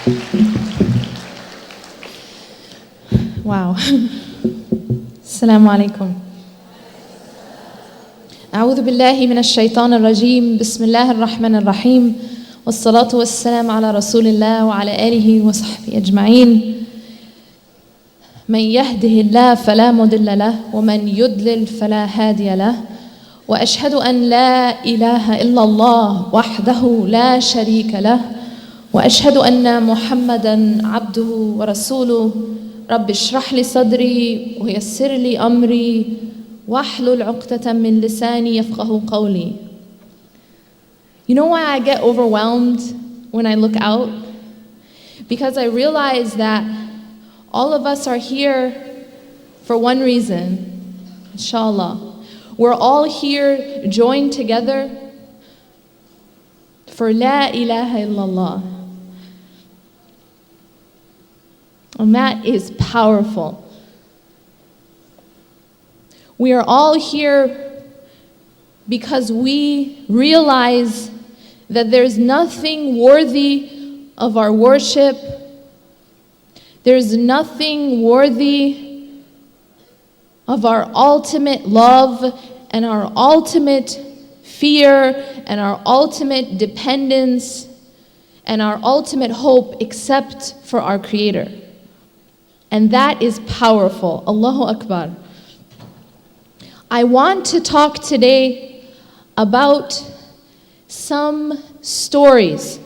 Wow. Assalamu alaikum. أعوذ بالله من الشيطان الرجيم. بسم الله الرحمن الرحيم. والصلاة والسلام على رسول الله وعلى آله وصحبه أجمعين. من يهده الله فلا مضل له ومن يضلل فلا هادي له وأشهد أن لا إله إلا الله وحده لا شريك له وأشهد أن محمدا عبده ورسوله. رب اشرح لي صدري ويسر لي أمري واحلل عقدة من لساني يفقه قولي. You know why I get overwhelmed when I look out? Because I realize that all of us are here for one reason, inshallah. We're all here joined together for La ilaha illallah. And that is powerful. We are all here because we realize that there's nothing worthy of our worship. There's nothing worthy of our ultimate love and our ultimate fear and our ultimate dependence and our ultimate hope except for our Creator. And that is powerful. Allahu Akbar. I want to talk today about some stories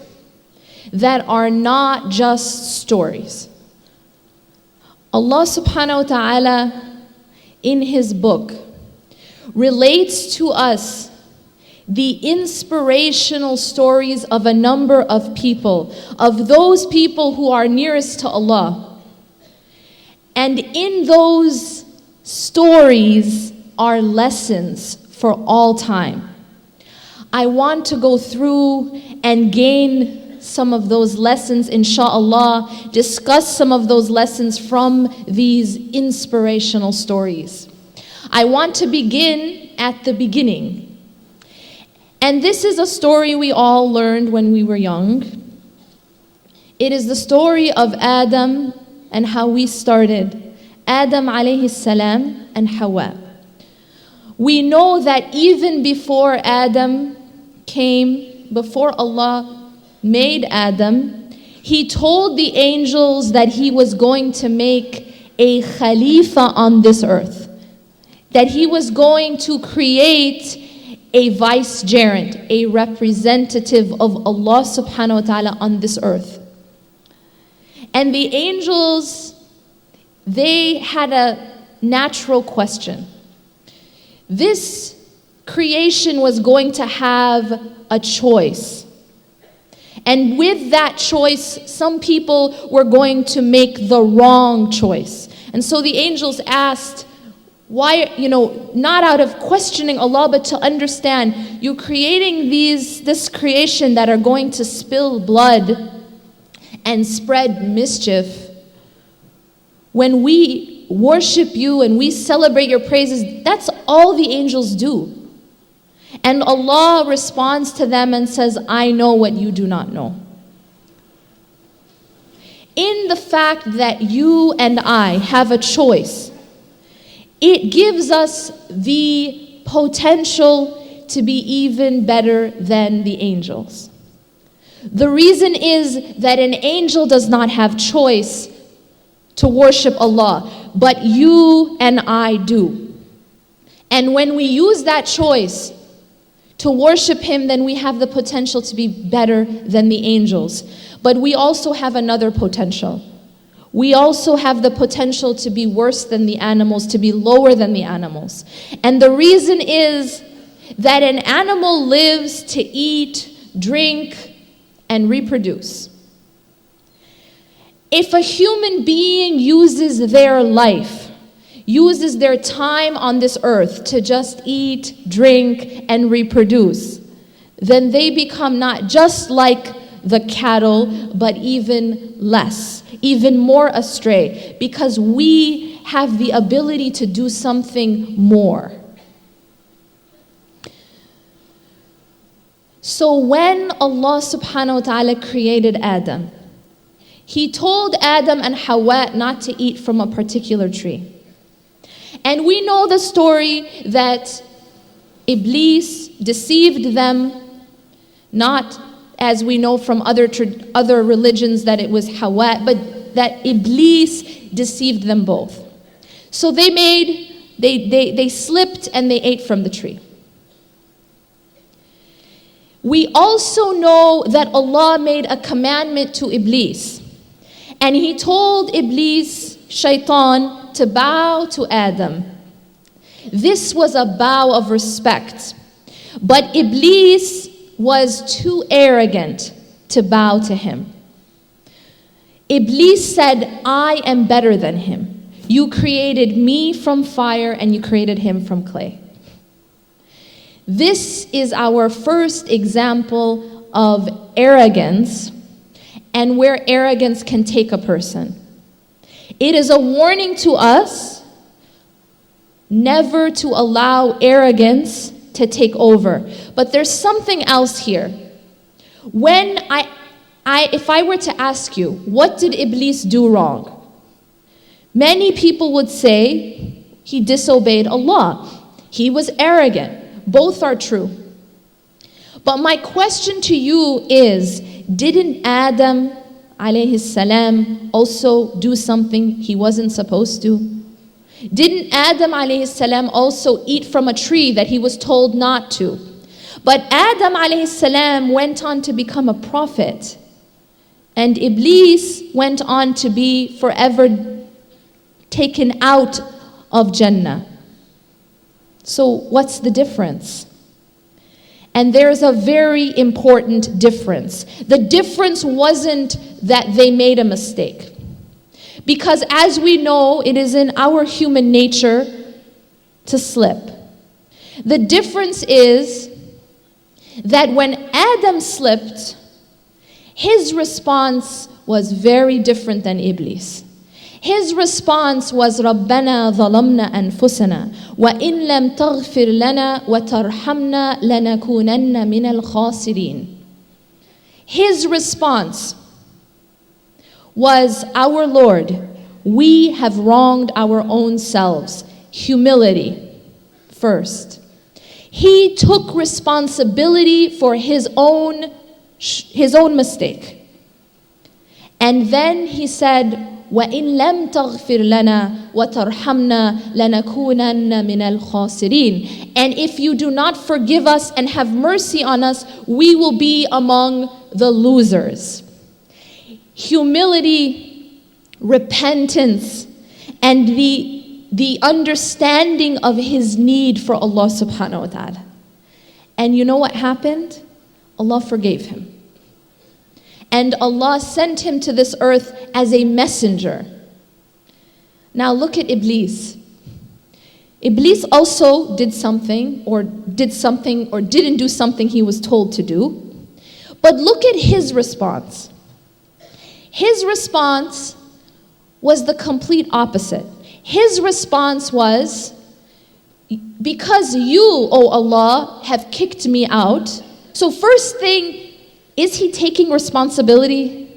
that are not just stories. Allah subhanahu wa ta'ala in His book relates to us the inspirational stories of a number of people, of those people who are nearest to Allah. And in those stories are lessons for all time. I want to go through and gain some of those lessons, inshallah, discuss some of those lessons from these inspirational stories. I want to begin at the beginning. And this is a story we all learned when we were young. It is the story of Adam and how we started. Adam alayhi salam and Hawa. We know that even before Adam came, before Allah made Adam, He told the angels that He was going to make a Khalifa on this earth. That He was going to create a vicegerent, a representative of Allah subhanahu wa ta'ala on this earth. And the angels, they had a natural question. This creation was going to have a choice. And with that choice, some people were going to make the wrong choice. And so the angels asked, why, not out of questioning Allah, but to understand, you're creating this creation that are going to spill blood and spread mischief. When we worship you and we celebrate your praises, that's all the angels do. And Allah responds to them and says, I know what you do not know. In the fact that you and I have a choice, it gives us the potential to be even better than the angels. The reason is that an angel does not have choice to worship Allah, but you and I do. And when we use that choice to worship Him, then we have the potential to be better than the angels. But we also have another potential. We also have the potential to be worse than the animals, to be lower than the animals. And the reason is that an animal lives to eat, drink, and reproduce. If a human being uses their life, uses their time on this earth to just eat, drink, and reproduce, then they become not just like the cattle, but even less, even more astray, because we have the ability to do something more. So when Allah subhanahu wa ta'ala created Adam, He told Adam and Hawa not to eat from a particular tree. And we know the story that Iblis deceived them, not as we know from other religions that it was Hawa, but that Iblis deceived them both. So they slipped and they ate from the tree. We also know that Allah made a commandment to Iblis. And He told Iblis, Shaitan, to bow to Adam. This was a bow of respect. But Iblis was too arrogant to bow to him. Iblis said, I am better than him. You created me from fire and you created him from clay. This is our first example of arrogance and where arrogance can take a person. It is a warning to us never to allow arrogance to take over. But there's something else here. When if I were to ask you, what did Iblis do wrong? Many people would say he disobeyed Allah. He was arrogant. Both are true. But my question to you is, didn't Adam alayhi salam also do something he wasn't supposed to? Didn't Adam alayhi salam also eat from a tree that he was told not to? But Adam alayhi salam went on to become a prophet. And Iblis went on to be forever taken out of Jannah. So what's the difference? And there's a very important difference. The difference wasn't that they made a mistake. Because as we know, it is in our human nature to slip. The difference is that when Adam slipped, his response was very different than Iblis. His response was رَبَّنَا ظَلَمْنَا أَنفُسَنَا وَإِن لَمْ تَغْفِرْ لَنَا وَتَرْحَمْنَا لَنَكُونَنَّ مِنَ الْخَاسِرِينَ. His response was, our Lord, we have wronged our own selves. Humility first. He took responsibility for his own mistake. And then he said, وَإِن لَمْ تَغْفِرْ لَنَا وَتَرْحَمْنَا لَنَكُونَنَّ مِنَ الْخَاسِرِينَ. And if you do not forgive us and have mercy on us, we will be among the losers. Humility, repentance, and the understanding of his need for Allah subhanahu wa ta'ala. And you know what happened? Allah forgave him. And Allah sent him to this earth as a messenger. Now look at Iblis. Iblis also did something or didn't do something he was told to do. But look at his response. His response was the complete opposite. His response was, because you, O Allah, have kicked me out. So first thing, is he taking responsibility?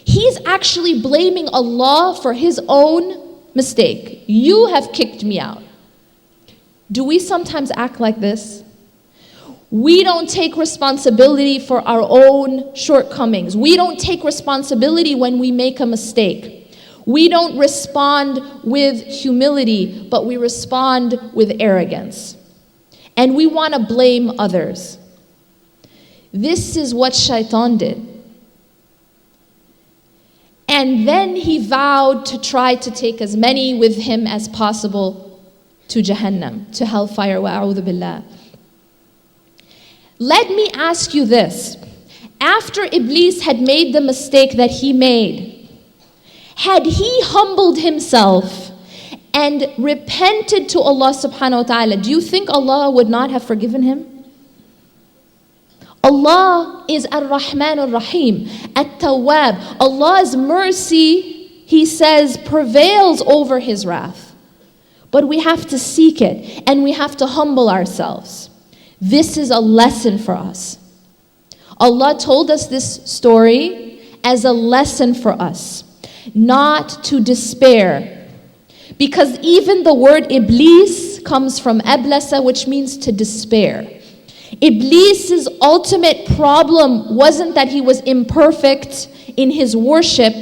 He's actually blaming Allah for his own mistake. You have kicked me out. Do we sometimes act like this? We don't take responsibility for our own shortcomings. We don't take responsibility when we make a mistake. We don't respond with humility, but we respond with arrogance. And we want to blame others. This is what Shaitan did. And then he vowed to try to take as many with him as possible to Jahannam, to hellfire, wa'a'udhu billah. Let me ask you this. After Iblis had made the mistake that he made, had he humbled himself and repented to Allah subhanahu wa ta'ala, do you think Allah would not have forgiven him? Allah is Ar-Rahman Ar-Rahim, At-Tawwab. Allah's mercy, He says, prevails over His wrath. But we have to seek it and we have to humble ourselves. This is a lesson for us. Allah told us this story as a lesson for us, not to despair. Because even the word Iblis comes from ablasa, which means to despair. Iblis's ultimate problem wasn't that he was imperfect in his worship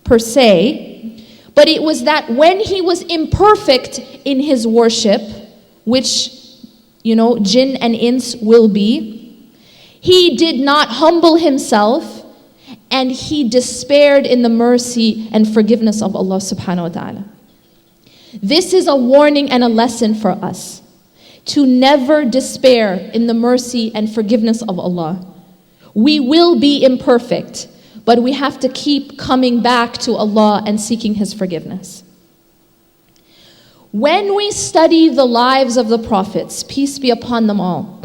per se, but it was that when he was imperfect in his worship, which, jinn and ins will be, he did not humble himself, and he despaired in the mercy and forgiveness of Allah subhanahu wa ta'ala. This is a warning and a lesson for us, to never despair in the mercy and forgiveness of Allah. We will be imperfect, but we have to keep coming back to Allah and seeking His forgiveness. When we study the lives of the prophets, peace be upon them all,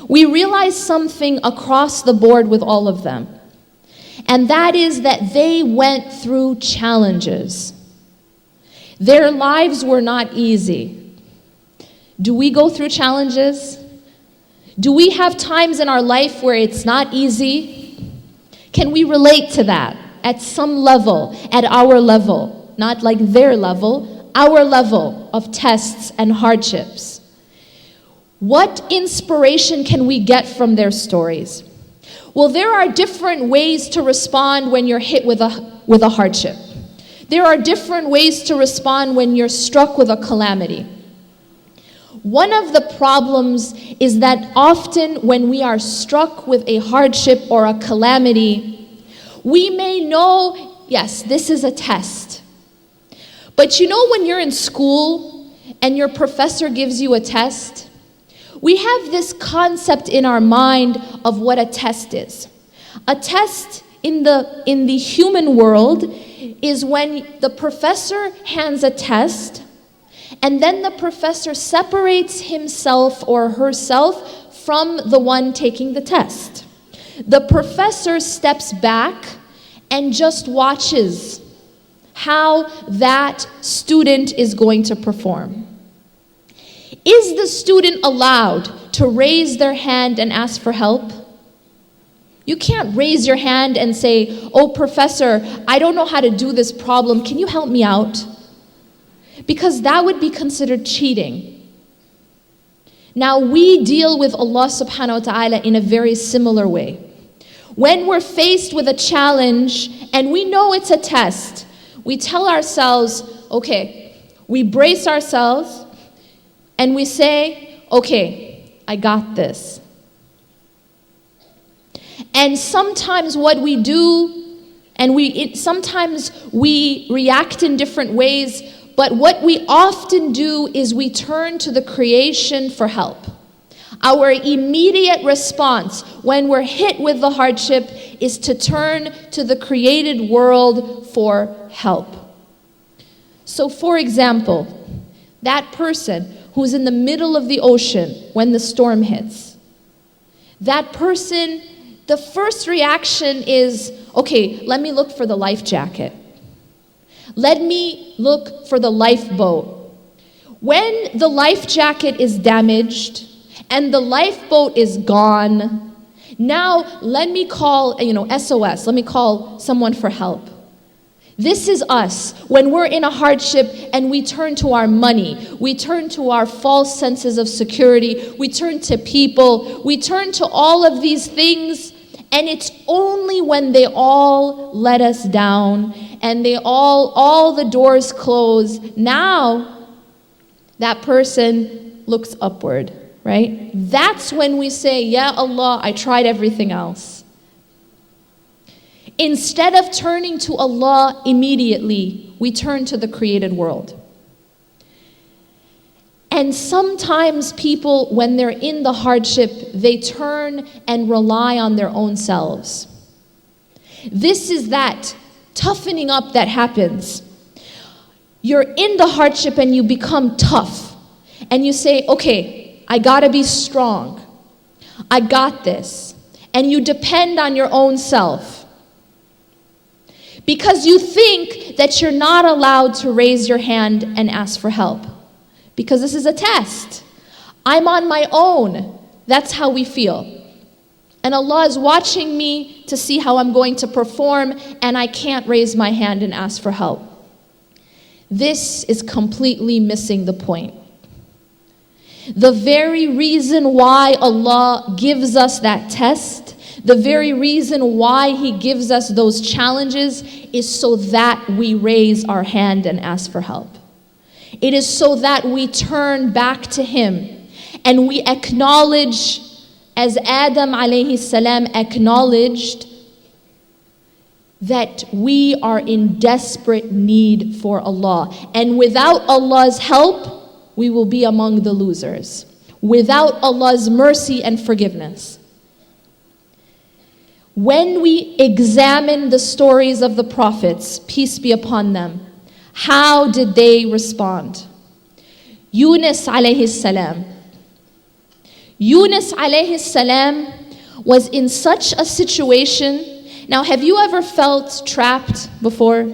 we realize something across the board with all of them. And that is that they went through challenges. Their lives were not easy. Do we go through challenges? Do we have times in our life where it's not easy? Can we relate to that at some level, at our level? Not like their level, our level of tests and hardships. What inspiration can we get from their stories? Well, there are different ways to respond when you're hit with a hardship. There are different ways to respond when you're struck with a calamity. One of the problems is that often when we are struck with a hardship or a calamity, we may know, yes, this is a test. But when you're in school and your professor gives you a test, we have this concept in our mind of what a test is. A test in the human world is when the professor hands a test, and then the professor separates himself or herself from the one taking the test. The professor steps back and just watches how that student is going to perform. Is the student allowed to raise their hand and ask for help? You can't raise your hand and say, "Oh, professor, I don't know how to do this problem. Can you help me out?" Because that would be considered cheating. Now, we deal with Allah subhanahu wa ta'ala in a very similar way. When we're faced with a challenge and we know it's a test, we tell ourselves, okay, we brace ourselves and we say, okay, I got this. And sometimes what we do, sometimes we react in different ways, but what we often do is we turn to the creation for help. Our immediate response when we're hit with the hardship is to turn to the created world for help. So for example, that person who's in the middle of the ocean when the storm hits, that person, the first reaction is, okay, let me look for the life jacket. Let me look for the lifeboat. When the life jacket is damaged and the lifeboat is gone, now let me call, SOS, let me call someone for help. This is us when we're in a hardship and we turn to our money, we turn to our false senses of security, we turn to people, we turn to all of these things, and it's only when they all let us down and all the doors close, now that person looks upward, right? That's when we say, Ya Allah, I tried everything else. Instead of turning to Allah immediately, we turn to the created world. And sometimes people, when they're in the hardship, they turn and rely on their own selves. This is that toughening up that happens. You're in the hardship and you become tough. And you say, okay, I gotta be strong. I got this. And you depend on your own self. Because you think that you're not allowed to raise your hand and ask for help. Because this is a test. I'm on my own. That's how we feel. And Allah is watching me to see how I'm going to perform, and I can't raise my hand and ask for help. This is completely missing the point. The very reason why Allah gives us that test, the very reason why He gives us those challenges is so that we raise our hand and ask for help. It is so that we turn back to Him and we acknowledge, as Adam alayhi salam acknowledged, that we are in desperate need for Allah. And without Allah's help, we will be among the losers. Without Allah's mercy and forgiveness. When we examine the stories of the prophets, peace be upon them, how did they respond? Yunus alayhi salam. Yunus alayhi salam was in such a situation. Now, have you ever felt trapped before?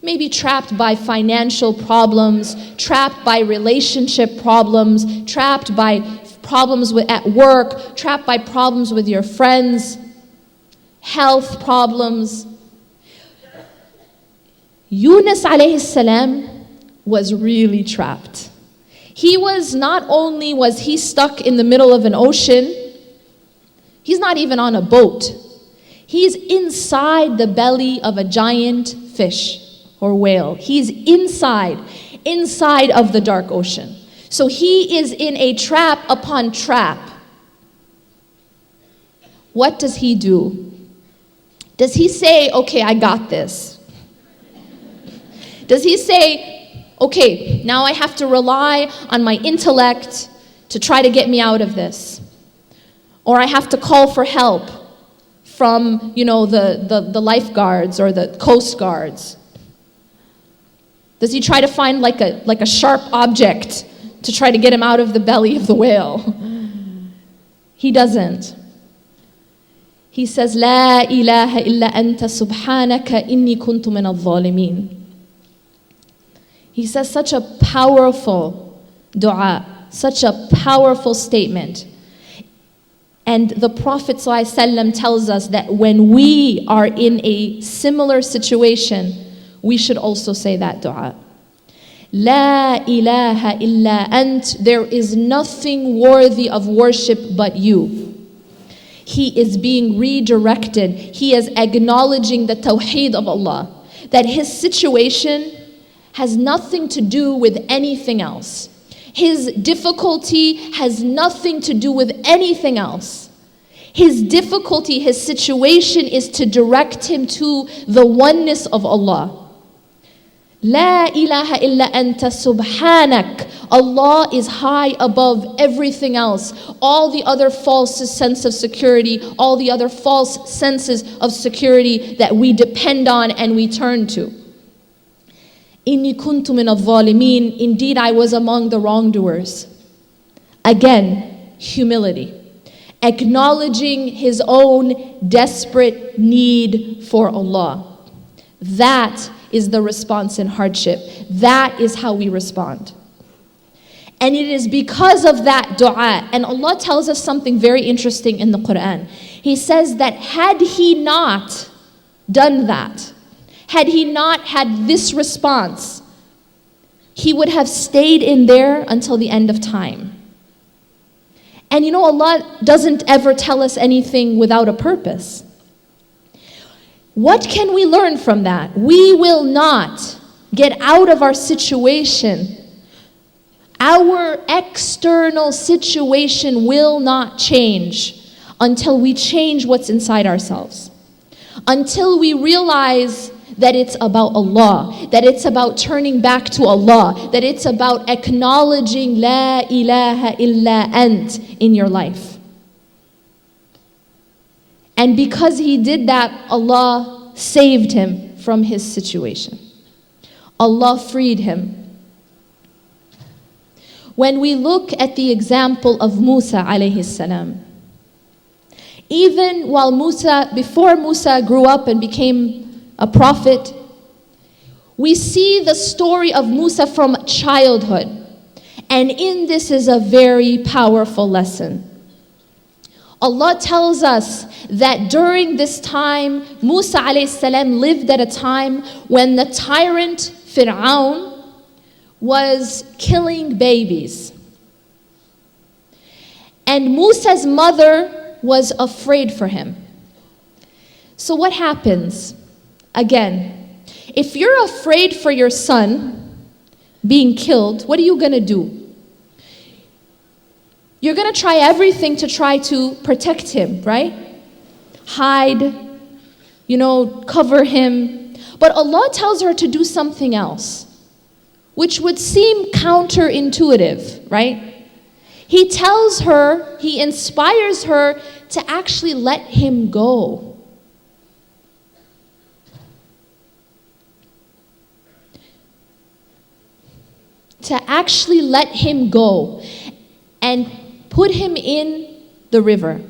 Maybe trapped by financial problems, trapped by relationship problems, trapped by problems at work, trapped by problems with your friends, health problems. Yunus alayhi salam was really trapped. He was not only was he stuck in the middle of an ocean, he's not even on a boat. He's inside the belly of a giant fish or whale. He's inside of the dark ocean. So he is in a trap upon trap. What does he do? Does he say, okay, I got this? Does he say, okay, now I have to rely on my intellect to try to get me out of this? Or I have to call for help from, the lifeguards or the coast guards? Does he try to find like a sharp object to try to get him out of the belly of the whale? He doesn't. He says, La ilaha illa anta subhanaka inni kuntu min al-zalimin. He says such a powerful dua, such a powerful statement. And the Prophet ﷺ tells us that when we are in a similar situation, we should also say that dua. La ilaha illa ant. There is nothing worthy of worship but you. He is being redirected. He is acknowledging the tawheed of Allah. That his situation has nothing to do with anything else. His difficulty has nothing to do with anything else. His difficulty, his situation is to direct him to the oneness of Allah. La ilaha illa anta subhanak. Allah is high above everything else. All the other false sense of security, all the other false senses of security that we depend on and we turn to. Inni kuntu min al-zalimin. Indeed, I was among the wrongdoers. Again, humility. Acknowledging his own desperate need for Allah. That is the response in hardship. That is how we respond. And it is because of that dua. And Allah tells us something very interesting in the Qur'an. He says that had he not done that, had he not had this response, he would have stayed in there until the end of time. And Allah doesn't ever tell us anything without a purpose. What can we learn from that? We will not get out of our situation. Our external situation will not change until we change what's inside ourselves. Until we realize that it's about Allah, that it's about turning back to Allah, that it's about acknowledging La ilaha illa ant in your life. And because he did that, Allah saved him from his situation. Allah freed him. When we look at the example of Musa alayhi salam, even while before Musa grew up and became a prophet, we see the story of Musa from childhood. And in this is a very powerful lesson. Allah tells us that during this time, Musa alayhi salam lived at a time when the tyrant Fir'aun was killing babies. And Musa's mother was afraid for him. So what happens? Again, if you're afraid for your son being killed, what are you going to do? You're going to try everything to try to protect him, right? Hide, cover him. But Allah tells her to do something else, which would seem counterintuitive, right? He tells her, he inspires her to actually let him go. To actually let him go and put him in the river.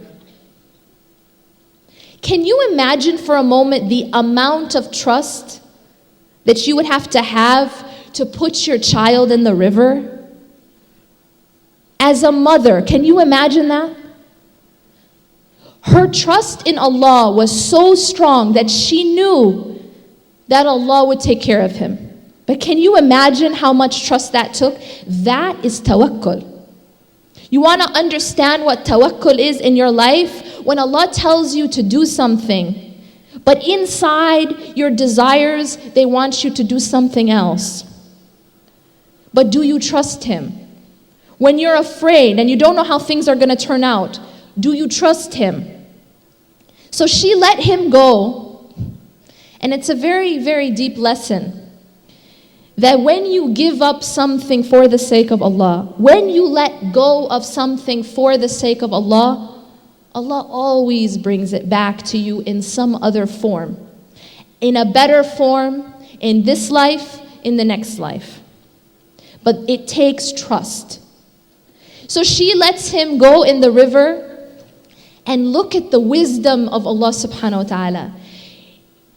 Can you imagine for a moment the amount of trust that you would have to put your child in the river? As a mother, can you imagine that? Her trust in Allah was so strong that she knew that Allah would take care of him. But can you imagine how much trust that took? That is tawakkul. You want to understand what tawakkul is in your life? When Allah tells you to do something, but inside your desires, they want you to do something else. But do you trust Him? When you're afraid and you don't know how things are going to turn out, do you trust Him? So she let him go. And it's a very, very deep lesson. That when you give up something for the sake of Allah, when you let go of something for the sake of Allah, Allah always brings it back to you in some other form. In a better form, in this life, in the next life. But it takes trust. So she lets him go in the river, and look at the wisdom of Allah subhanahu wa ta'ala.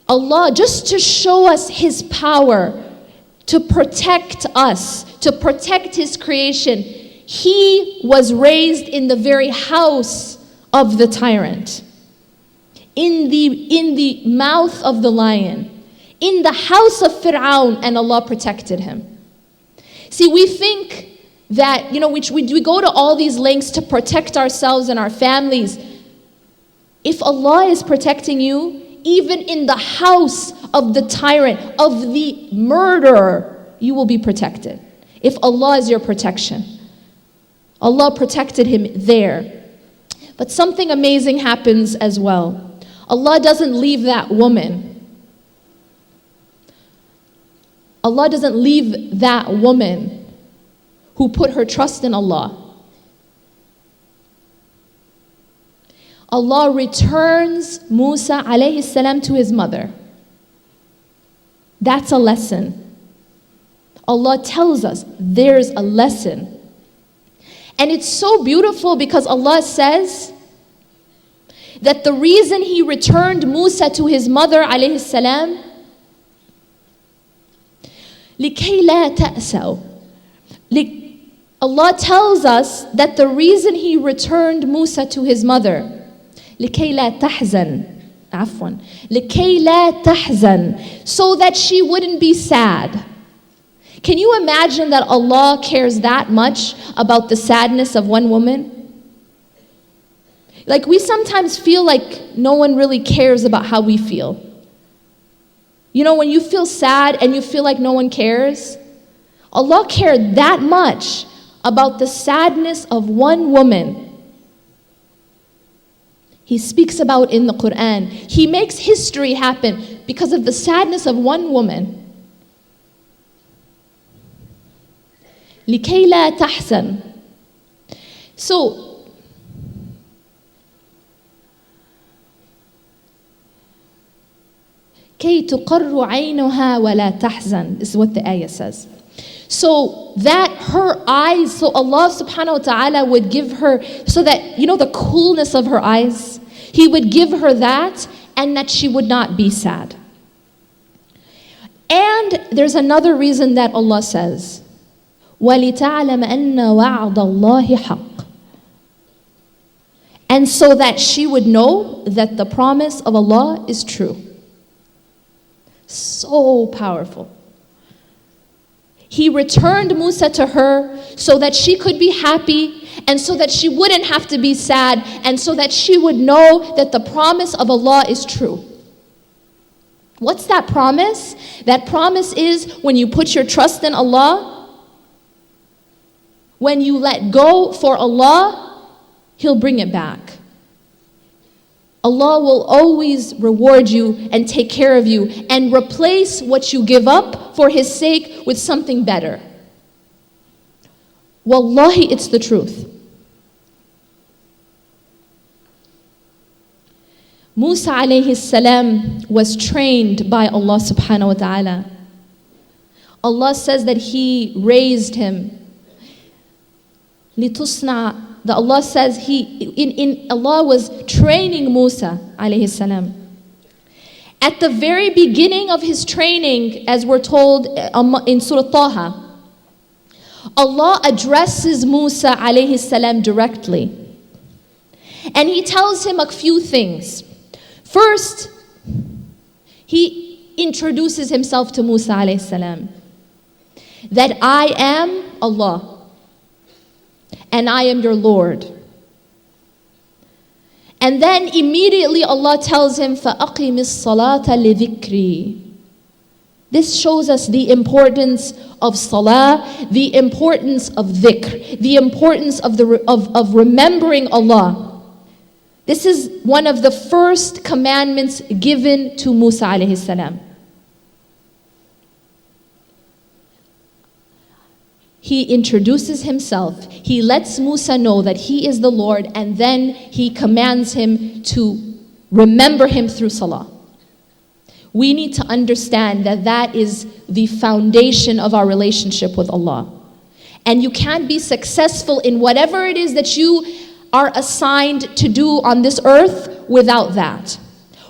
Allah, just to show us His power, to protect us, to protect His creation. He was raised in the very house of the tyrant, in the mouth of the lion, in the house of Fir'aun, and Allah protected him. See, we think that, we go to all these lengths to protect ourselves and our families. If Allah is protecting you, even in the house of the tyrant, of the murderer, you will be protected. If Allah is your protection. Allah protected him there. But something amazing happens as well. Allah doesn't leave that woman. Allah doesn't leave that woman who put her trust in Allah. Allah returns Musa alayhi salam to his mother. That's a lesson. Allah tells us there's a lesson. And it's so beautiful because Allah says that the reason He returned Musa to his mother alayhi salam, لِكَيْ لَا تَأْسَوْا. Allah tells us that the reason He returned Musa to his mother, لِكَيْ لَا تَحْزَنْ لِكَيْ لَا تَحْزَنْ, so that she wouldn't be sad. Can you imagine that Allah cares that much about the sadness of one woman? Like, we sometimes feel like no one really cares about how we feel. When you feel sad and you feel like no one cares, Allah cared that much about the sadness of one woman. He speaks about in the Qur'an. He makes history happen because of the sadness of one woman. لِكَيْ لَا تَحْزَنْ. So, كَيْ تُقَرُّ عَيْنُهَا وَلَا تَحْزَنْ is what the ayah says. So that her eyes, so Allah subhanahu wa ta'ala would give her, so that, the coolness of her eyes, He would give her that, and that she would not be sad. And there's another reason that Allah says, وَلِتَعْلَمَ أَنَّ وَعْدَ اللَّهِ حَقٌّ. and so that she would know that the promise of Allah is true. So powerful. He returned Musa to her so that she could be happy, and so that she wouldn't have to be sad, and so that she would know that the promise of Allah is true. What's that promise? That promise is when you put your trust in Allah, when you let go for Allah, He'll bring it back. Allah will always reward you and take care of you and replace what you give up for His sake with something better. Wallahi, it's the truth. Musa alayhi salam was trained by Allah subhanahu wa ta'ala. Allah says that He raised him. لِتُصْنَعَ That Allah says Allah was training Musa alayhi salam. At the very beginning of his training, as we're told in Surah Taha, Allah addresses Musa alayhi salam directly. And He tells him a few things. First, He introduces Himself to Musa alayhi salam. That I am Allah. And I am your Lord. And then immediately Allah tells him, فَأَقِمِ الصَّلَاةَ لِذِكْرِي. This shows us the importance of salah, the importance of dhikr, the importance of remembering Allah. This is one of the first commandments given to Musa alayhi salam. He introduces Himself. He lets Musa know that He is the Lord, and then He commands him to remember Him through salah. We need to understand that that is the foundation of our relationship with Allah. And you can't be successful in whatever it is that you are assigned to do on this earth without that.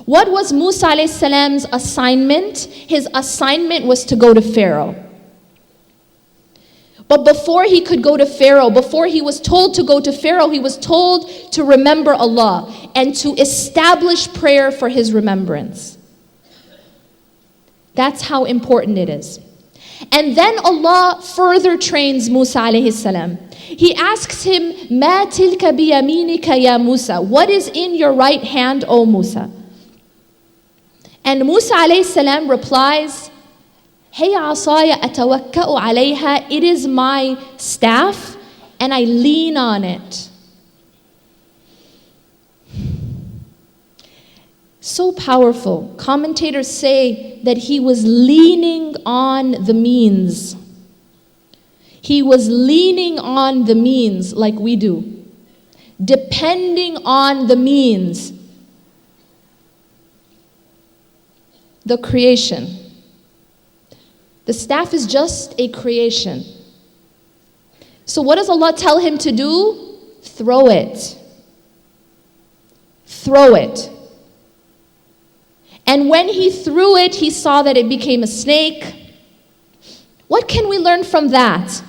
What was Musa alayhi salam's assignment? His assignment was to go to Pharaoh. But before he could go to Pharaoh, before he was told to go to Pharaoh, he was told to remember Allah and to establish prayer for his remembrance. That's how important it is. And then Allah further trains Musa alayhi salam. He asks him, مَا تِلْكَ بِيَمِينِكَ يَا Musa? What is in your right hand, O Musa? And Musa alayhi salam replies, هي عصاي أتوكأ عليها. It is my staff and I lean on it. So powerful. Commentators say that he was leaning on the means. He was leaning on the means like we do. Depending on the means. The creation. The staff is just a creation. So what does Allah tell him to do? Throw it. Throw it. And when he threw it, he saw that it became a snake. What can we learn from that?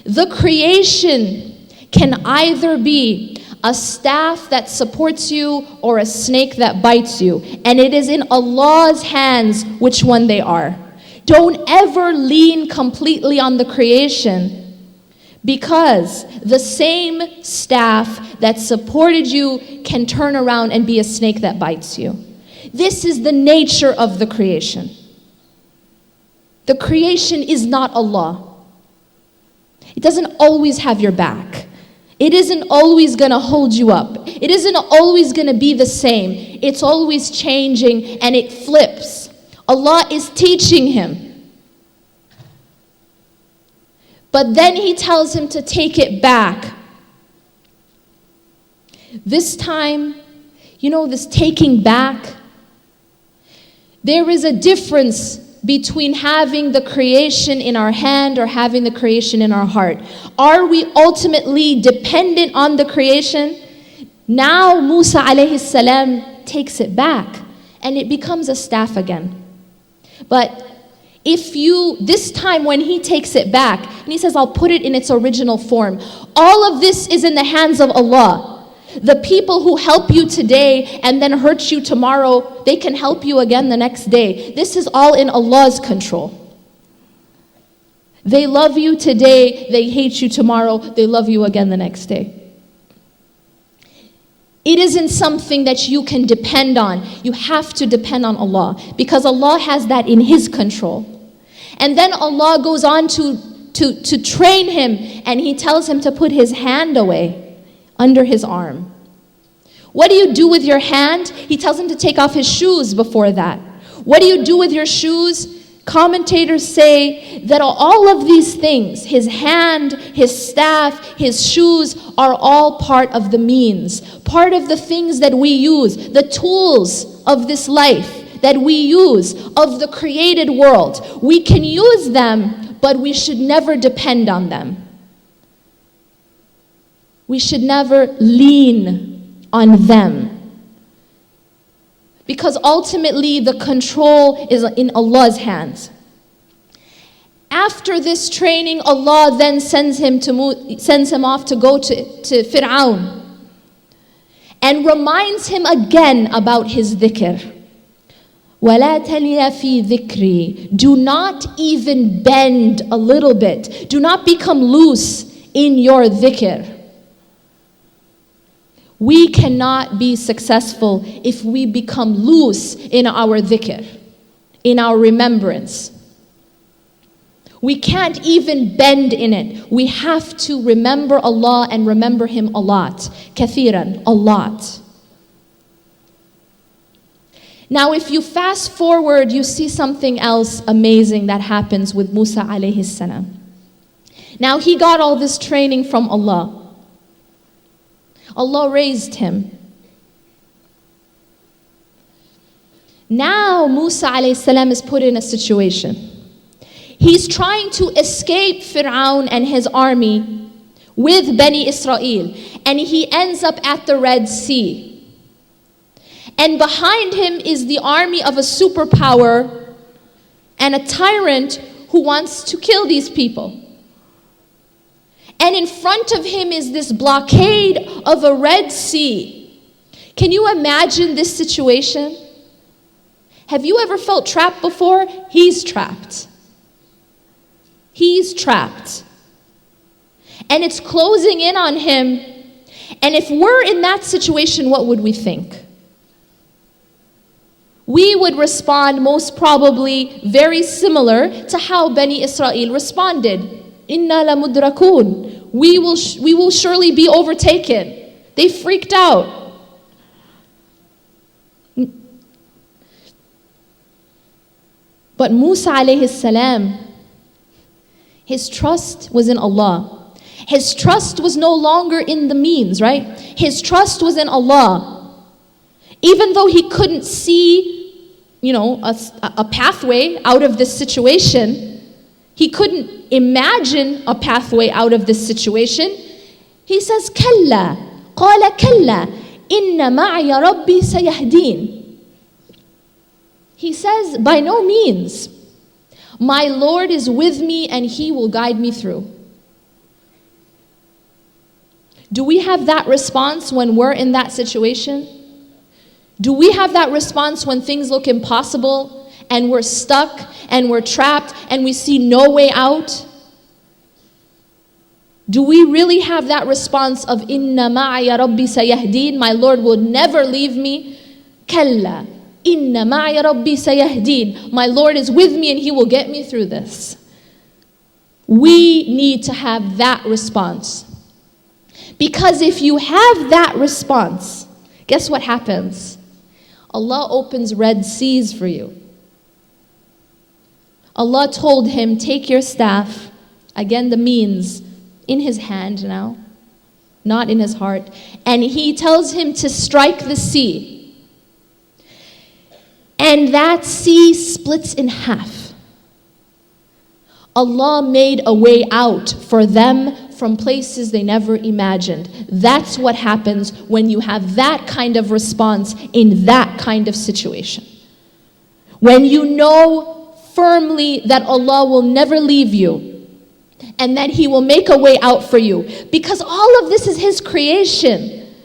The creation can either be a staff that supports you or a snake that bites you. And it is in Allah's hands which one they are. Don't ever lean completely on the creation, because the same staff that supported you can turn around and be a snake that bites you. This is the nature of the creation. The creation is not Allah. It doesn't always have your back. It isn't always going to hold you up. It isn't always going to be the same. It's always changing and it flips. Allah is teaching him. But then He tells him to take it back. This time, this taking back, there is a difference between having the creation in our hand or having the creation in our heart. Are we ultimately dependent on the creation? Now Musa alayhi salam takes it back and it becomes a staff again. But this time when he takes it back, and he says, I'll put it in its original form. All of this is in the hands of Allah. The people who help you today and then hurt you tomorrow, they can help you again the next day. This is all in Allah's control. They love you today, they hate you tomorrow, they love you again the next day. It isn't something that you can depend on. You have to depend on Allah, because Allah has that in His control. And then Allah goes on to train him, and He tells him to put his hand away under his arm. What do you do with your hand? He tells him to take off his shoes before that. What do you do with your shoes? Commentators say that all of these things, his hand, his staff, his shoes, are all part of the means, part of the things that we use, the tools of this life that we use, of the created world. We can use them, but we should never depend on them. We should never lean on them. Because ultimately the control is in Allah's hands. After this training, Allah then sends him off to go to Fir'aun and reminds him again about his dhikr. وَلَا تَلِيَ فِي ذِكْرِي. Do not even bend a little bit. Do not become loose in your dhikr. We cannot be successful if we become loose in our dhikr, in our remembrance. We can't even bend in it. We have to remember Allah and remember Him a lot. Kathiran, a lot. Now if you fast forward, you see something else amazing that happens with Musa alayhi salam. Now he got all this training from Allah. Allah raised him. Now Musa alayhi salam is put in a situation. He's trying to escape Fir'aun and his army with Bani Israel, and he ends up at the Red Sea. And behind him is the army of a superpower and a tyrant who wants to kill these people. And in front of him is this blockade of a Red Sea. Can you imagine this situation? Have you ever felt trapped before? He's trapped. He's trapped. And it's closing in on him. And if we're in that situation, what would we think? We would respond most probably very similar to how Bani Israel responded. Inna la mudrakun. We will surely be overtaken. They freaked out. But Musa alayhi salam, his trust was in Allah. His trust was no longer in the means, right? His trust was in Allah. Even though he couldn't see, a pathway out of this situation, he couldn't imagine a pathway out of this situation. He says, كَلَّا قَالَ كَلَّا إِنَّ مَعِيَ رَبِّي سَيَهْدِينَ. He says, by no means. My Lord is with me and He will guide me through. Do we have that response when we're in that situation? Do we have that response when things look impossible and we're stuck and we're trapped and we see no way out? Do we really have that response of Inna ma'aya Rabbi sayahdeen? My Lord will never leave me. Kalla. Inna ma'aya Rabbi sayahdeen. My Lord is with me and He will get me through this. We need to have that response. Because if you have that response, guess what happens? Allah opens Red Seas for you. Allah told him, take your staff, again the means, in his hand now, not in his heart, and He tells him to strike the sea. And that sea splits in half. Allah made a way out for them from places they never imagined. That's what happens when you have that kind of response in that kind of situation. When you know firmly that Allah will never leave you and that He will make a way out for you. Because all of this is His creation.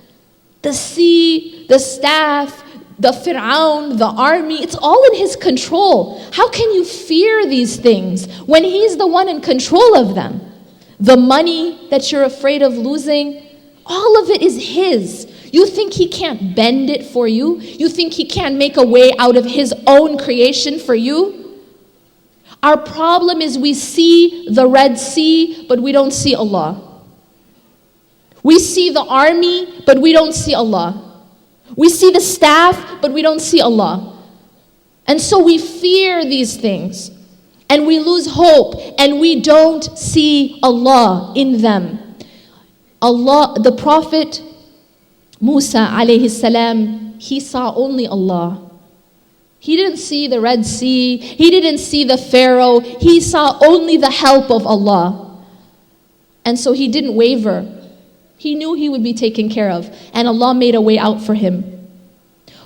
The sea, the staff, the Fir'aun, the army, it's all in his control. How can you fear these things when he's the one in control of them? The money that you're afraid of losing, all of it is his. You think he can't bend it for you? You think he can't make a way out of his own creation for you? Our problem is we see the Red Sea, but we don't see Allah. We see the army, but we don't see Allah. We see the staff, but we don't see Allah. And so we fear these things. And we lose hope. And we don't see Allah in them. Allah, the Prophet Musa alayhi salam, he saw only Allah. He didn't see the Red Sea. He didn't see the Pharaoh. He saw only the help of Allah. And so he didn't waver. He knew he would be taken care of. And Allah made a way out for him.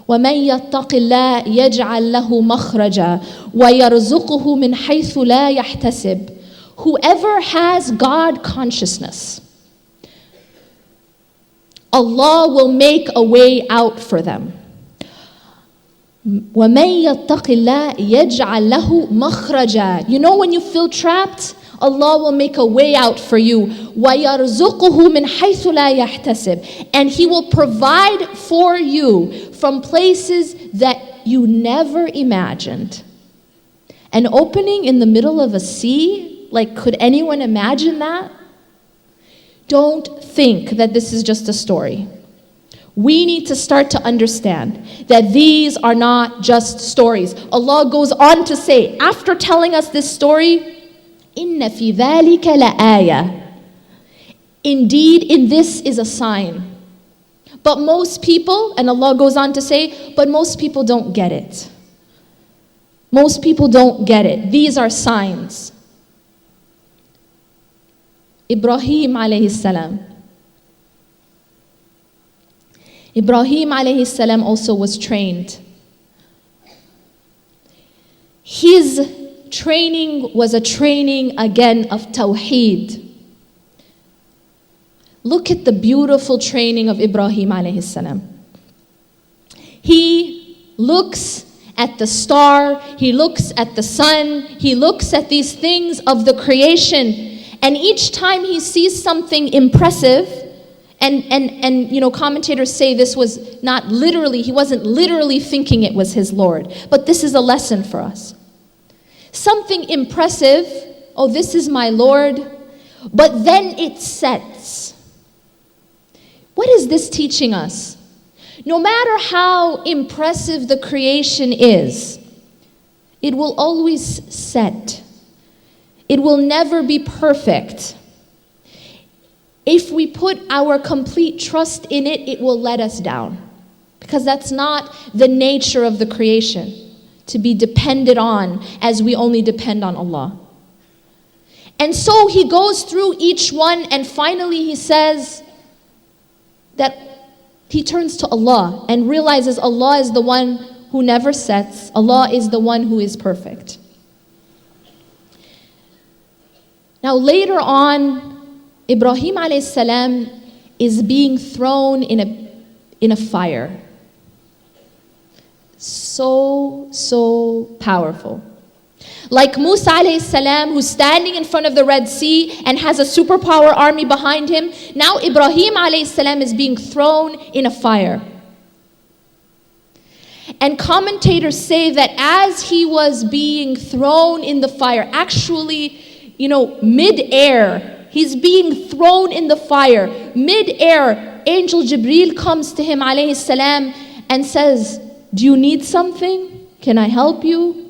وَمَنْ يَتَّقِ اللَّهَ يَجْعَلْ لَهُ مَخْرَجًا وَيَرْزُقُهُ مِنْ حَيْثُ لَا يَحْتَسِبُ. Whoever has God consciousness, Allah will make a way out for them. وَمَنْ يَتَّقِ اللَّهَ يَجْعَلْ لَهُ مَخْرَجًا. You know when you feel trapped, Allah will make a way out for you. وَيَرْزُقُهُ مِنْ حَيْثُ لَا يَحْتَسِبُ. And He will provide for you from places that you never imagined. An opening in the middle of a sea? Like, could anyone imagine that? Don't think that this is just a story. We need to start to understand that these are not just stories. Allah goes on to say, after telling us this story, إِنَّ فِي ذَلِكَ لَآيَةً. Indeed, in this is a sign. But most people, and Allah goes on to say, but most people don't get it. Most people don't get it. These are signs. Ibrahim alayhi salam. Ibrahim alayhi salam also was trained. His training was a training again of Tawheed. Look at the beautiful training of Ibrahim alayhi salam. He looks at the star, he looks at the sun, he looks at these things of the creation, and each time he sees something impressive, and you know, commentators say this was not literally, he wasn't literally thinking it was his Lord, but this is a lesson for us. Something impressive, oh, this is my Lord, but then it sets. What is this teaching us? No matter how impressive the creation is, it will always set. It will never be perfect. If we put our complete trust in it, it will let us down. Because that's not the nature of the creation, to be depended on as we only depend on Allah. And so he goes through each one, and finally he says that he turns to Allah and realizes Allah is the one who never sets. Allah is the one who is perfect. Now later on, Ibrahim alayhi salam is being thrown in a fire. So powerful. Like Musa alayhi salam, who's standing in front of the Red Sea and has a superpower army behind him, now Ibrahim alayhi salam is being thrown in a fire. And commentators say that as he was being thrown in the fire, actually, you know, mid-air, he's being thrown in the fire. Mid-air, Angel Jibreel comes to him alayhi salam and says, do you need something? Can I help you?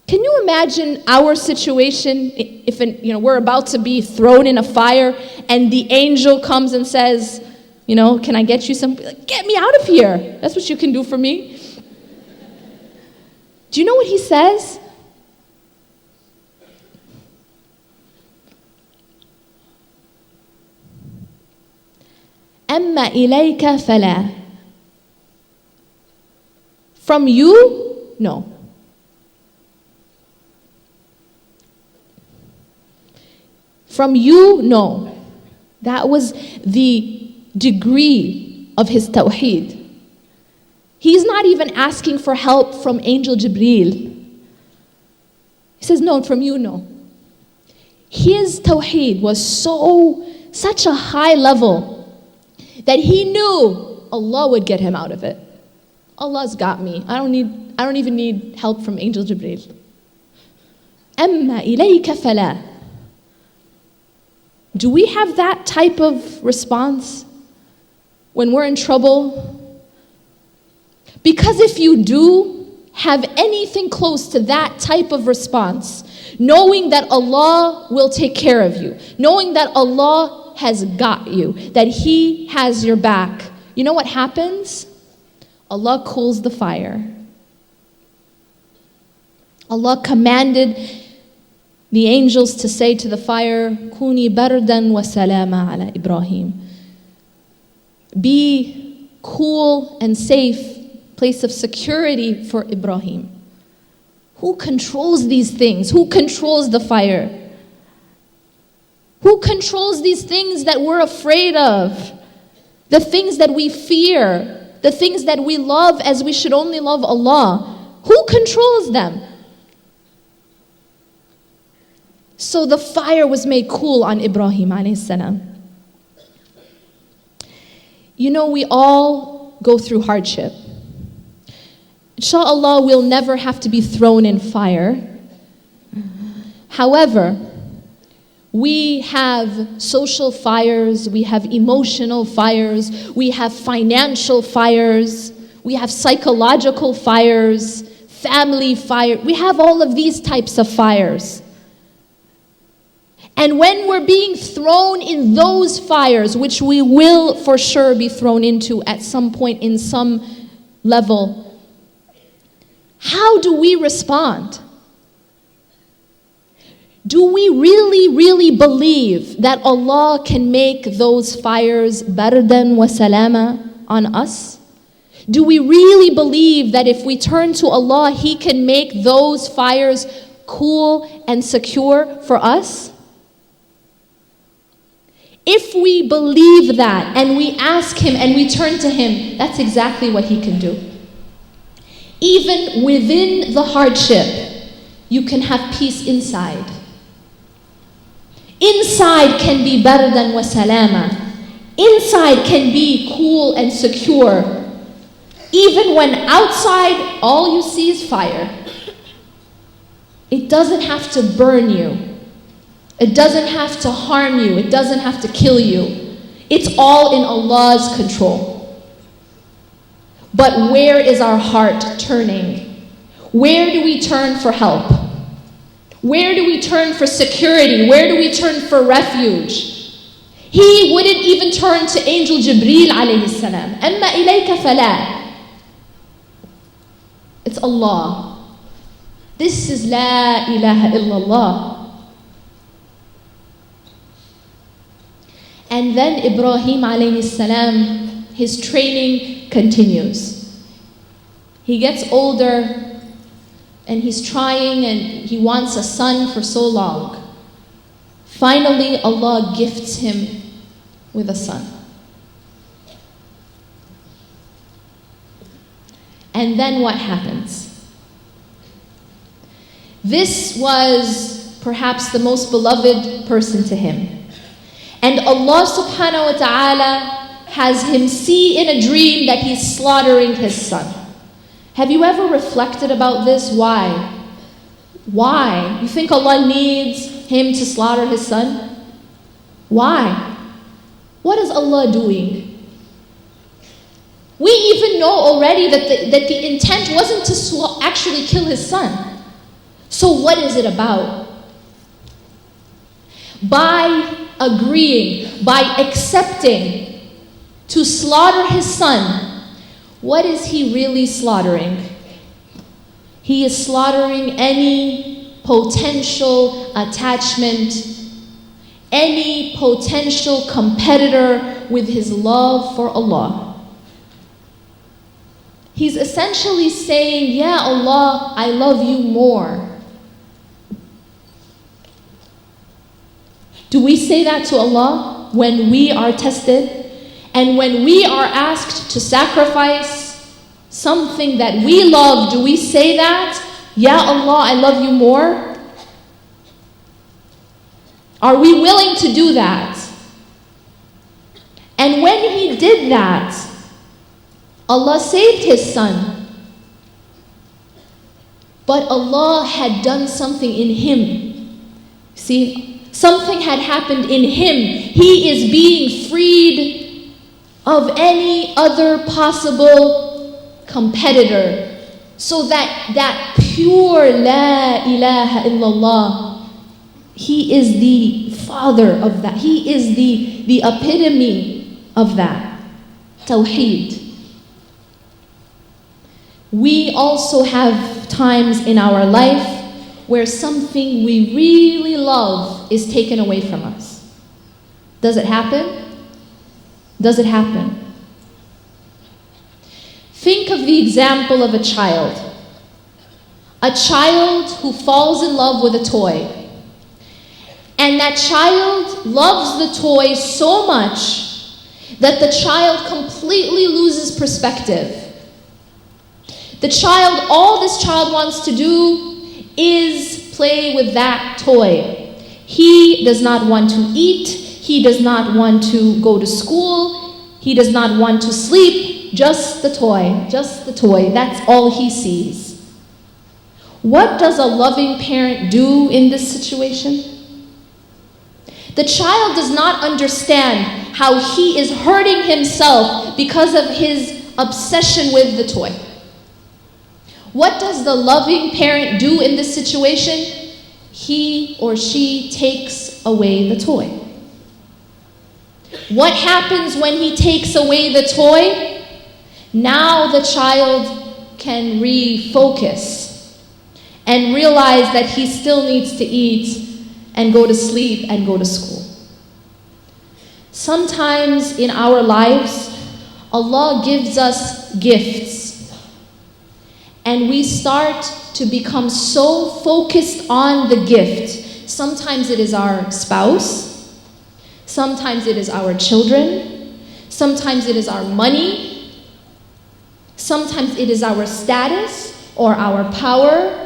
Can you imagine our situation if we're about to be thrown in a fire and the angel comes and says, can I get you some? Get me out of here. That's what you can do for me. Do you know what he says? أَمَّا إِلَيْكَ فَلَا. From you? No. From you? No. That was the degree of his tawheed. He's not even asking for help from Angel Jibreel. He says, no, from you, no. His tawheed was such a high level that he knew Allah would get him out of it. Allah's got me. I don't even need help from Angel Jibreel. 𝐁𝐿𝐒𝐒𝐒 فَلَا. Do we have that type of response when we're in trouble? Because if you do have anything close to that type of response, knowing that Allah will take care of you, knowing that Allah has got you, that He has your back, you know what happens? Allah cools the fire. Allah commanded the angels to say to the fire, "Kuni bardan wa salama ala Ibrahim." Be cool and safe, place of security for Ibrahim. Who controls these things? Who controls the fire? Who controls these things that we're afraid of? The things that we fear, the things that we love as we should only love Allah. Who controls them? So the fire was made cool on Ibrahim alayhi salam. You know, we all go through hardship. Inshallah, we'll never have to be thrown in fire. However, we have social fires, we have emotional fires, we have financial fires, we have psychological fires, family fire. We have all of these types of fires. And when we're being thrown in those fires, which we will for sure be thrown into at some point in some level, how do we respond? Do we really believe that Allah can make those fires bardan wa salama on us? Do we really believe that if we turn to Allah, He can make those fires cool and secure for us? If we believe that and we ask Him and we turn to Him, that's exactly what He can do. Even within the hardship, you can have peace inside. Inside can be bardan wa salama. Inside can be cool and secure. Even when outside all you see is fire. It doesn't have to burn you. It doesn't have to harm you. It doesn't have to kill you. It's all in Allah's control. But where is our heart turning? Where do we turn for help? Where do we turn for security? Where do we turn for refuge? He wouldn't even turn to Angel Jibreel alayhi salam. 𝐁𝐿𝐒𝐒𝐒 فَلَا. It's Allah. This is La ilaha illallah. And then Ibrahim alayhi salam, his training continues. He gets older and he's trying and he wants a son for so long. Finally, Allah gifts him with a son. And then what happens? This was perhaps the most beloved person to him. And Allah subhanahu wa ta'ala has him see in a dream that he's slaughtering his son. Have you ever reflected about this? Why? Why? You think Allah needs him to slaughter his son? Why? What is Allah doing? We even know already that the intent wasn't to actually kill his son. So what is it about? By agreeing, by accepting to slaughter his son, what is he really slaughtering? He is slaughtering any potential attachment, any potential competitor with his love for Allah. He's essentially saying, "Yeah, Allah, I love you more." Do we say that to Allah when we are tested And when we are asked to sacrifice something that we love, do we say that? Ya Allah, I love you more? Are we willing to do that? And when he did that, Allah saved his son. But Allah had done something in him. See, something had happened in him. He is being freed of any other possible competitor. So that pure La ilaha illallah, he is the father of that. He is the epitome of that. Tawheed. We also have times in our life where something we really love is taken away from us. Does it happen? Does it happen? Think of the example of a child. A child who falls in love with a toy. And that child loves the toy so much that the child completely loses perspective. The child, all this child wants to do is play with that toy. He does not want to eat. He does not want to go to school. He does not want to sleep. Just the toy, just the toy. That's all he sees. What does a loving parent do in this situation? The child does not understand how he is hurting himself because of his obsession with the toy. What does the loving parent do in this situation? He or she takes away the toy. What happens when he takes away the toy? Now the child can refocus and realize that he still needs to eat and go to sleep and go to school. Sometimes in our lives, Allah gives us gifts. And we start to become so focused on the gift. Sometimes it is our spouse. Sometimes it is our children. Sometimes it is our money. Sometimes it is our status or our power.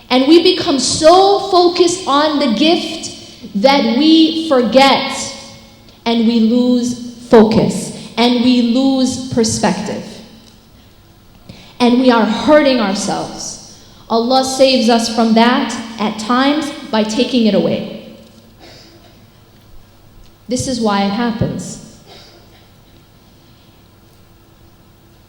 And we become so focused on the gift that we forget and we lose focus and we lose perspective. And we are hurting ourselves. Allah saves us from that at times by taking it away. This is why it happens.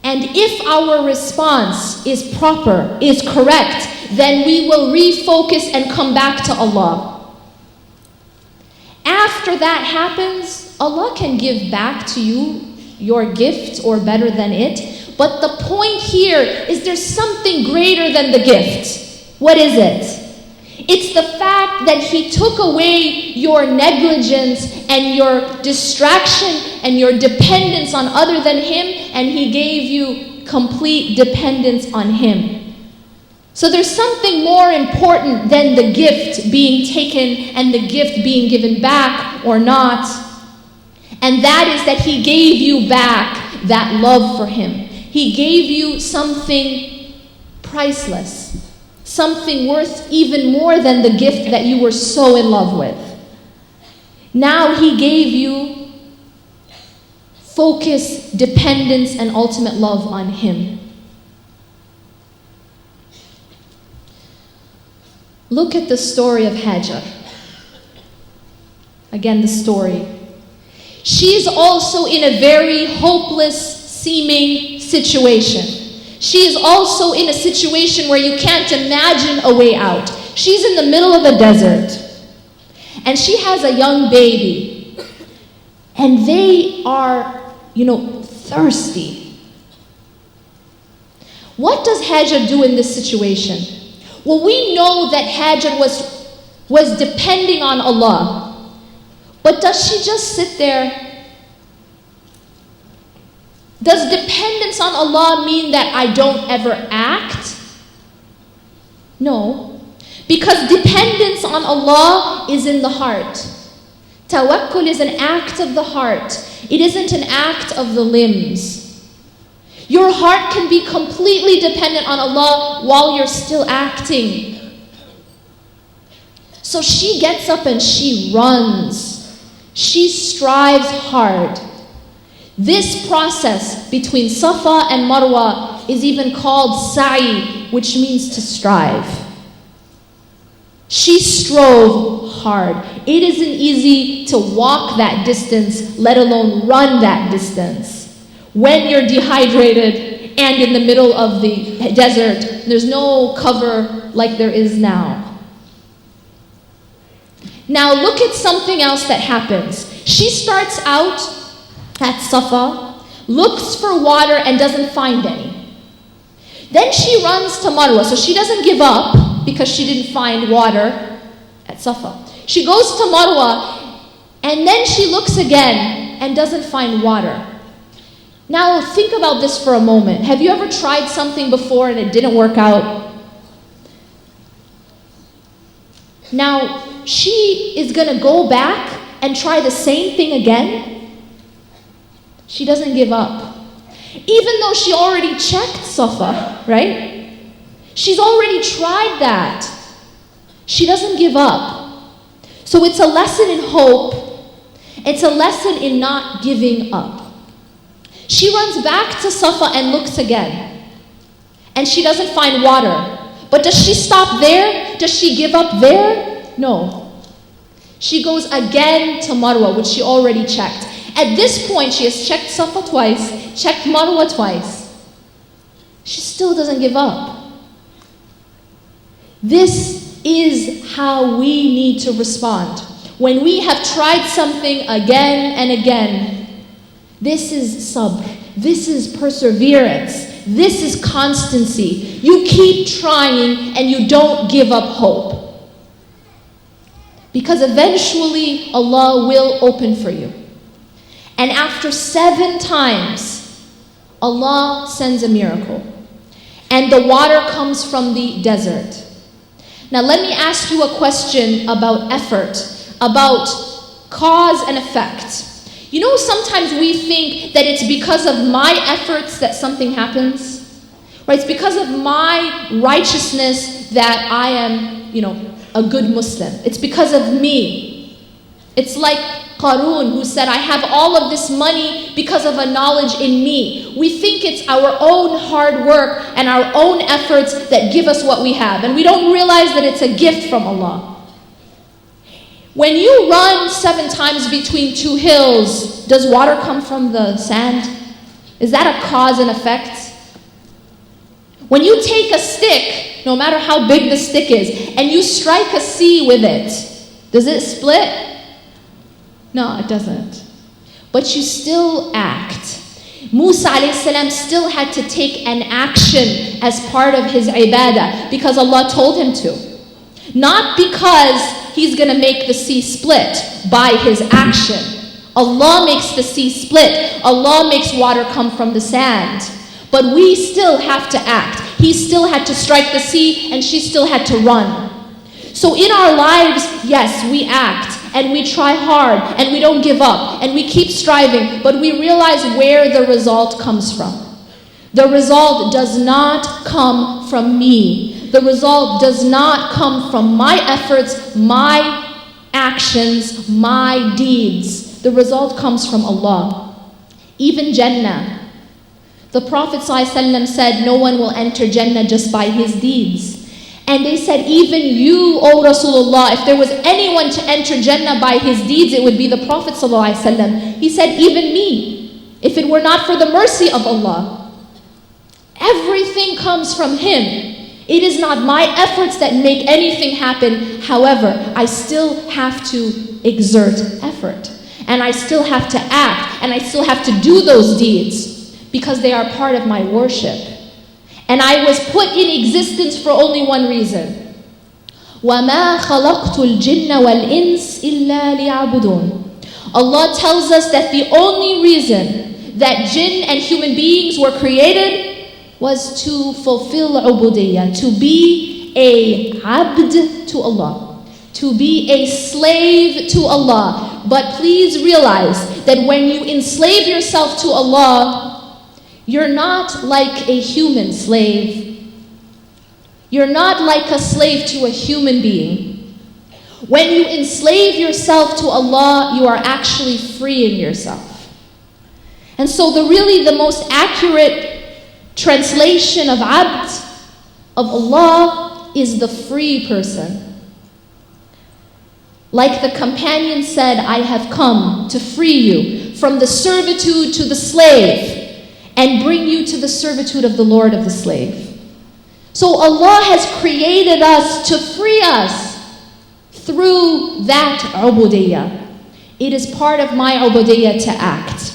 And if our response is proper, is correct, then we will refocus and come back to Allah. After that happens, Allah can give back to you your gift or better than it. But the point here is there's something greater than the gift. What is it? It's the fact that He took away your negligence and your distraction and your dependence on other than Him, and He gave you complete dependence on Him. So there's something more important than the gift being taken and the gift being given back or not. And that is that He gave you back that love for Him. He gave you something priceless, something worth even more than the gift that you were so in love with. Now He gave you focus, dependence, and ultimate love on Him. Look at the story of Hajar. Again, the story. She's also in a very hopeless seeming situation. She is also in a situation where you can't imagine a way out. She's in the middle of a desert. And she has a young baby. And they are, thirsty. What does Hajar do in this situation? Well, we know that Hajar was depending on Allah. But does she just sit there? Does dependence on Allah mean that I don't ever act? No. Because dependence on Allah is in the heart. Tawakkul is an act of the heart. It isn't an act of the limbs. Your heart can be completely dependent on Allah while you're still acting. So she gets up and she runs. She strives hard. This process between Safa and Marwa is even called sa'i, which means to strive. She strove hard. It isn't easy to walk that distance, let alone run that distance. When you're dehydrated and in the middle of the desert, there's no cover like there is now. Now look at something else that happens. She starts out at Safa, looks for water and doesn't find any. Then she runs to Marwa, so she doesn't give up because she didn't find water at Safa. She goes to Marwa and then she looks again and doesn't find water. Now think about this for a moment. Have you ever tried something before and it didn't work out? Now she is going to go back and try the same thing again. She doesn't give up. Even though she already checked Safa, right? She's already tried that. She doesn't give up. So it's a lesson in hope. It's a lesson in not giving up. She runs back to Safa and looks again. And she doesn't find water. But does she stop there? Does she give up there? No. She goes again to Marwa, which she already checked. At this point, she has checked Safa twice, checked Marwa twice. She still doesn't give up. This is how we need to respond. When we have tried something again and again, this is sabr, this is perseverance, this is constancy. You keep trying and you don't give up hope. Because eventually Allah will open for you. And after 7 times, Allah sends a miracle. And the water comes from the desert. Now let me ask you a question about effort, about cause and effect. You know, sometimes we think that it's because of my efforts that something happens. Right? It's because of my righteousness that I am, a good Muslim. It's because of me. It's like Qarun, who said, I have all of this money because of a knowledge in me. We think it's our own hard work and our own efforts that give us what we have. And we don't realize that it's a gift from Allah. When you run 7 times between 2 hills, does water come from the sand? Is that a cause and effect? When you take a stick, no matter how big the stick is, and you strike a sea with it, does it split? No, it doesn't. But you still act. Musa ﷺ still had to take an action as part of his ibadah because Allah told him to. Not because he's going to make the sea split by his action. Allah makes the sea split. Allah makes water come from the sand. But we still have to act. He still had to strike the sea and she still had to run. So in our lives, yes, we act and we try hard and we don't give up and we keep striving, but we realize where the result comes from. The result does not come from me. The result does not come from my efforts, my actions, my deeds. The result comes from Allah. Even Jannah. The Prophet ﷺ said, no one will enter Jannah just by his deeds. And they said, even you, O Rasulullah, if there was anyone to enter Jannah by his deeds, it would be the Prophet ﷺ. He said, even me, if it were not for the mercy of Allah. Everything comes from Him. It is not my efforts that make anything happen. However, I still have to exert effort. And I still have to act. And I still have to do those deeds because they are part of my worship. And I was put in existence for only one reason. وَمَا خَلَقْتُ الْجِنَّ وَالْإِنسِ إِلَّا لِيَعْبُدُونَ. Allah tells us that the only reason that jinn and human beings were created was to fulfill ubudiyya, to be a abd to Allah, to be a slave to Allah, But please realize that when you enslave yourself to Allah, you're not like a human slave. You're not like a slave to a human being. When you enslave yourself to Allah, you are actually freeing yourself. And so the most accurate translation of abd, of Allah, is the free person. Like the companion said, I have come to free you from the servitude to the slave and bring you to the servitude of the Lord of the slave. So Allah has created us to free us through that ubudiyyah. It is part of my ubudiyyah to act.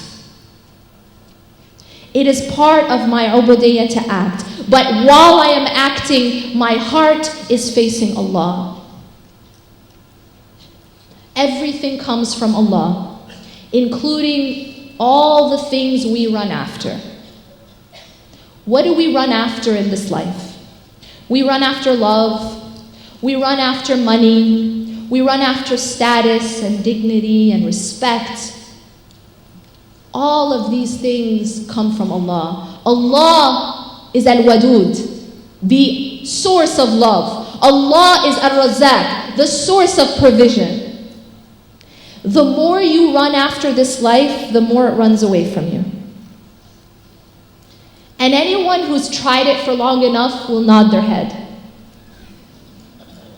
It is part of my ubudiyyah to act. But while I am acting, my heart is facing Allah. Everything comes from Allah, including all the things we run after. What do we run after in this life? We run after love, we run after money, we run after status and dignity and respect. All of these things come from Allah. Allah is Al-Wadud, the source of love. Allah is Ar-Razaq, the source of provision. The more you run after this life, the more it runs away from you. And anyone who's tried it for long enough will nod their head.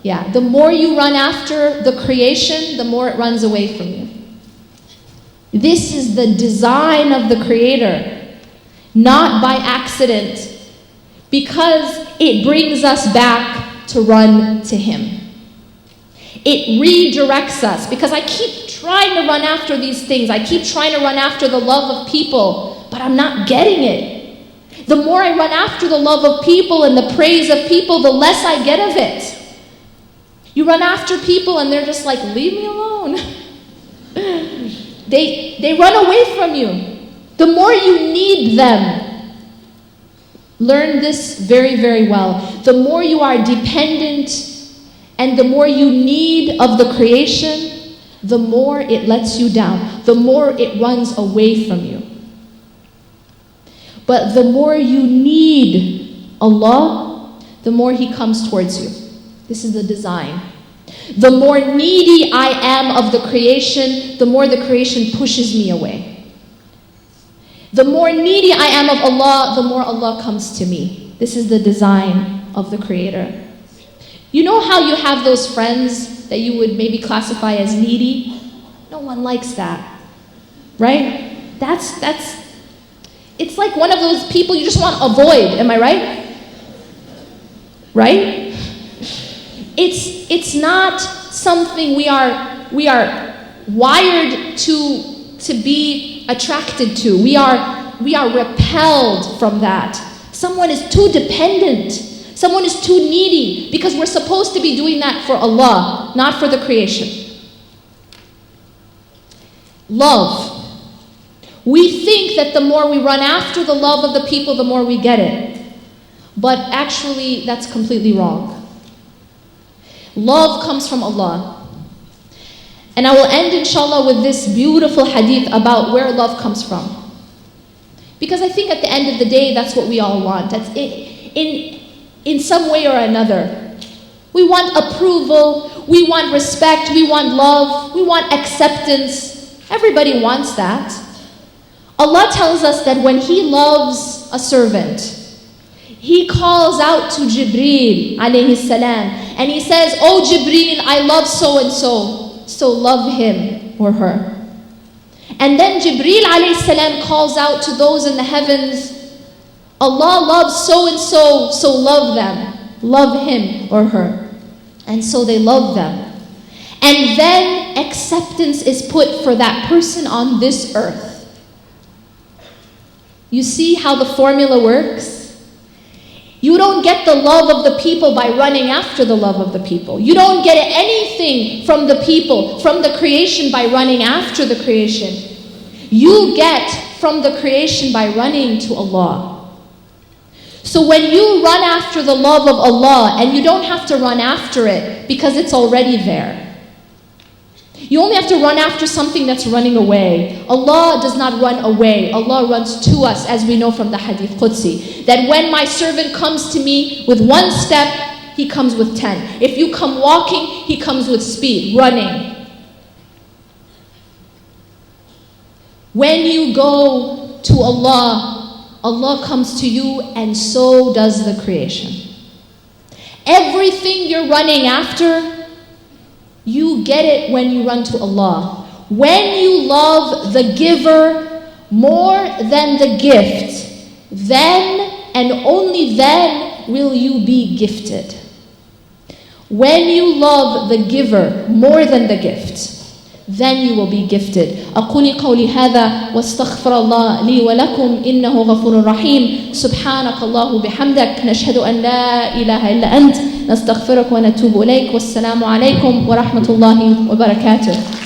Yeah, the more you run after the creation, the more it runs away from you. This is the design of the Creator, not by accident, because it brings us back to run to Him. It redirects us, because I keep trying to run after these things. I keep trying to run after the love of people, but I'm not getting it. The more I run after the love of people and the praise of people, the less I get of it. You run after people and they're just like, leave me alone. They run away from you. The more you need them, learn this very, very well. The more you are dependent and the more you need of the creation, the more it lets you down, the more it runs away from you. But the more you need Allah, the more He comes towards you. This is the design. The more needy I am of the creation, the more the creation pushes me away. The more needy I am of Allah, the more Allah comes to me. This is the design of the Creator. You know how you have those friends that you would maybe classify as needy? No one likes that, right? It's like one of those people you just want to avoid, am I right? Right? It's not something we are wired to be attracted to. We are repelled from that. Someone is too dependent. Someone is too needy, because we're supposed to be doing that for Allah, not for the creation. Love. We think that the more we run after the love of the people, the more we get it. But actually, that's completely wrong. Love comes from Allah. And I will end, inshallah, with this beautiful hadith about where love comes from. Because I think at the end of the day, that's what we all want. That's in some way or another. We want approval, we want respect, we want love, we want acceptance. Everybody wants that. Allah tells us that when He loves a servant, He calls out to Jibreel alayhi salam, and He says, "Oh Jibreel, I love so and so, so love him or her." And then Jibreel alayhi salam calls out to those in the heavens, "Allah loves so and so, so love them, love him or her." And so they love them. And then acceptance is put for that person on this earth. You see how the formula works? You don't get the love of the people by running after the love of the people. You don't get anything from the people, from the creation, by running after the creation. You get from the creation by running to Allah. So when you run after the love of Allah, and you don't have to run after it because it's already there. You only have to run after something that's running away. Allah does not run away. Allah runs to us, as we know from the Hadith Qudsi. That when my servant comes to me with one step, he comes with 10. If you come walking, he comes with speed, running. When you go to Allah, Allah comes to you, and so does the creation. Everything you're running after, you get it when you run to Allah. When you love the giver more than the gift, then and only then will you be gifted. When you love the giver more than the gift, then you will be gifted. أقول قولي هذا واستغفر الله لي ولكم إنه غفور رحيم. سبحانك الله بحمدك نشهد أن لا إله إلا أنت نستغفرك ونتوب إليك. والسلام عليكم ورحمة الله وبركاته.